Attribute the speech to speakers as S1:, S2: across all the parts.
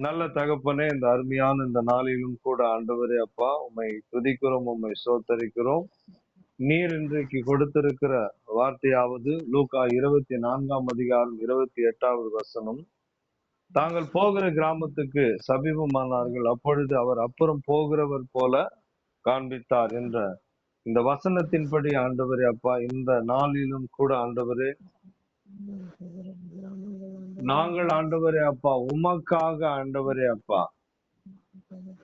S1: நல்ல தகப்பனே, இந்த அருமையான இந்த நாளிலும் கூட ஆண்டவரே அப்பா, உம்மை துதிக்கிறோம், உம்மை ஸ்தோத்தரிக்கிறோம். நீர் இன்றைக்கு கொடுத்திருக்கிற வார்த்தையாவது லூக்கா 24ஆம் அதிகாரம் 28வது வசனம். தாங்கள் போகிற கிராமத்துக்கு சமீபமானார்கள். அப்பொழுது அவர் அப்புறம் போகிறவர் போல காண்பித்தார் என்ற இந்த வசனத்தின்படி ஆண்டவரே அப்பா, இந்த நாளிலும் கூட ஆண்டவரே, நாங்கள் ஆண்டவரே அப்பா, உமக்காக ஆண்டவரே அப்பா,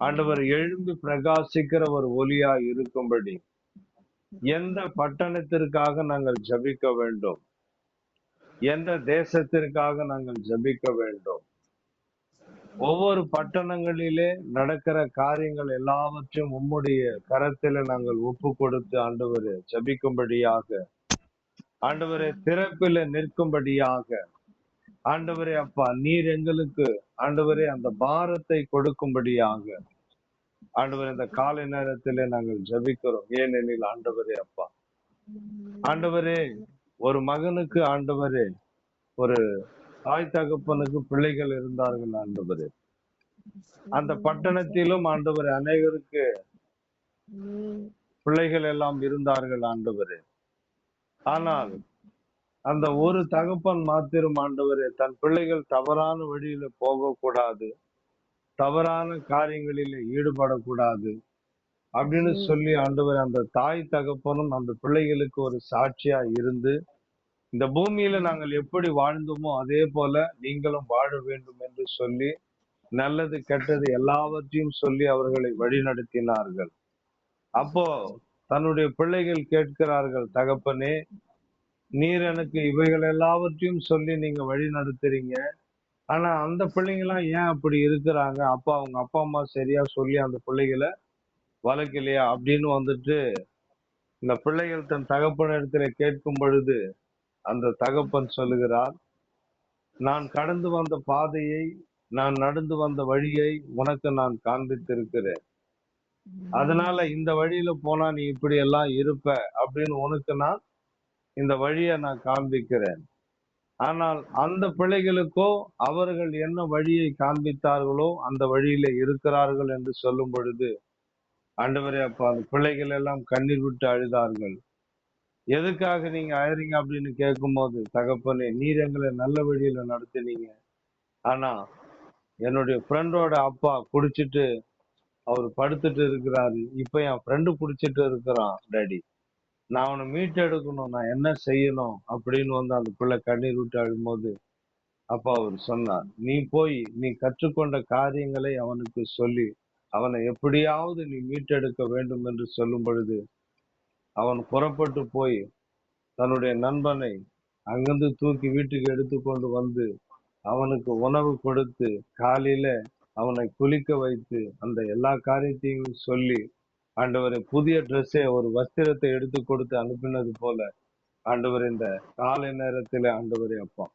S1: ஆண்டவர் எழும்பி பிரகாசிக்கிற ஒரு ஒளியா இருக்கும்படி எந்த பட்டணத்திற்காக நாங்கள் ஜபிக்க வேண்டும், எந்த தேசத்திற்காக நாங்கள் ஜபிக்க வேண்டும், ஒவ்வொரு பட்டணங்களிலே நடக்கிற காரியங்கள் எல்லாவற்றையும் உம்முடைய கரத்தில நாங்கள் ஒப்பு கொடுத்து ஆண்டவரே ஜபிக்கும்படியாக, ஆண்டவரே திறப்பில நிற்கும்படியாக, ஆண்டவரே அப்பா, நீர் எங்களுக்கு ஆண்டவரே அந்த பாரத்தை கொடுக்கும்படியாக ஆண்டவரே இந்த காலை நேரத்திலே நாங்கள் ஜபிக்கிறோம். ஏனெனில் ஆண்டவரே அப்பா, ஆண்டவரே, ஒரு மகனுக்கு ஆண்டவரே, ஒரு தாய் தகப்பனுக்கு பிள்ளைகள் இருந்தார்கள் ஆண்டவரே. அந்த பட்டணத்திலும் ஆண்டவரே அநேகருக்கு பிள்ளைகள் எல்லாம் இருந்தார்கள் ஆண்டவரே. ஆனால் அந்த ஒரு தகப்பன் மாத்திரம் ஆண்டவரே தன் பிள்ளைகள் தவறான வழியில போகக்கூடாது, தவறான காரியங்களில் ஈடுபடக்கூடாது அப்படின்னு சொல்லி ஆண்டவர் அந்த தாய் தகப்பனும் அந்த பிள்ளைகளுக்கு ஒரு சாட்சியா இருந்து, இந்த பூமியில நாங்கள் எப்படி வாழ்ந்தோமோ அதே போல நீங்களும் வாழ வேண்டும் என்று சொல்லி நல்லது கெட்டது எல்லாவற்றையும் சொல்லி அவர்களை வழிநடத்தினார்கள். அப்போ தன்னுடைய பிள்ளைகள் கேட்கிறார்கள், தகப்பனே, நீர் எனக்கு இவைகள் எல்லாவற்றையும் சொல்லி நீங்க வழி நடத்துறீங்க, ஆனா அந்த பிள்ளைங்க எல்லாம் ஏன் அப்படி இருக்கிறாங்க? அப்பா, அவங்க அப்பா அம்மா சரியா சொல்லி அந்த பிள்ளைகளை வளர்க்கலையா அப்படின்னு வந்துட்டு இந்த பிள்ளைகள் தன் தகப்பன் இடத்துல கேட்கும் பொழுது அந்த தகப்பன் சொல்லுகிறார், நான் கடந்து வந்த பாதையை, நான் நடந்து வந்த வழியை உனக்கு நான் காண்பித்திருக்கிறேன். அதனால இந்த வழியில போனா நீ இப்படி எல்லாம் இருப்ப அப்படின்னு உனக்கு நான் இந்த வழியை நான் காண்பிக்கிறேன். ஆனால் அந்த பிள்ளைகளுக்கோ அவர்கள் என்ன வழியை காண்பித்தார்களோ அந்த வழியில இருக்கிறார்கள் என்று சொல்லும் பொழுது, ஆண்டவரே அப்பா, அந்த பிள்ளைகள் எல்லாம் கண்ணீர் விட்டு அழுதார்கள். எதுக்காக நீங்க அழறீங்க அப்படின்னு கேட்கும் போது, தகப்பனே, நீர் எங்களை நல்ல வழியில நடத்தினீங்க, ஆனா என்னுடைய ஃப்ரெண்டோட அப்பா குடிச்சிட்டு அவர் படுத்துட்டு இருக்கிறாரு, இப்ப என் ஃப்ரெண்டு குடிச்சிட்டு இருக்கிறான் டாடி, நான் அவனை மீட்டெடுக்கணும், நான் என்ன செய்யணும் அப்படின்னு வந்து அந்த பிள்ளை கண்ணீர் விட்டு அழும்போது, அப்பா அவர் சொன்னார், நீ போய் நீ கற்றுக்கொண்ட காரியங்களை அவனுக்கு சொல்லி அவனை எப்படியாவது நீ மீட்டெடுக்க வேண்டும் என்று சொல்லும் பொழுது, அவன் புறப்பட்டு போய் தன்னுடைய நண்பனை அங்கிருந்து தூக்கி வீட்டுக்கு எடுத்துக்கொண்டு வந்து அவனுக்கு உணவு கொடுத்து காலையில அவனை குளிக்க வைத்து அந்த எல்லா காரியத்தையும் சொல்லி, ஆண்டவரை புதிய ட்ரெஸ்ஸை ஒரு வஸ்திரத்தை எடுத்து கொடுத்து அனுப்பினது போல ஆண்டவர் இந்த காலை நேரத்திலே ஆண்டவரே அப்பா,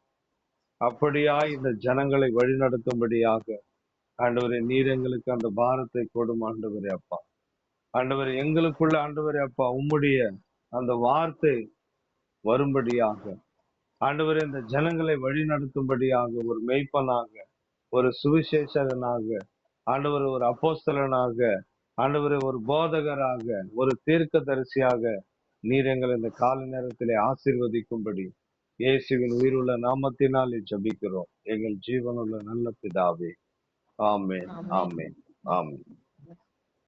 S1: அப்படியா இந்த ஜனங்களை வழிநடத்தும்படியாக ஆண்டவரே நீர் எங்களுக்கு அந்த பாரத்தை கொடும் ஆண்டவரே அப்பா. ஆண்டவரே எங்களுக்குள்ள ஆண்டவரே அப்பா உம்முடைய அந்த வார்த்தை வரும்படியாக, ஆண்டவரே இந்த ஜனங்களை வழி நடத்தும்படியாக ஒரு மெய்ப்பனாக, ஒரு சுவிசேஷகனாக, ஆண்டவர் ஒரு அப்போஸ்தலனாக, ஆண்டவரே ஒரு போதகராக, ஒரு தீர்க்கதரிசியாக நீர் எங்களை இந்த கால நேரத்திலே ஆசீர்வதிக்கும்படி இயேசுவின் உயிருள்ள நாமத்தினால் ஜெபிக்கிறோம் எங்கள் ஜீவனுள்ள நல்ல பிதாவே. ஆமென், ஆமென், ஆமென்.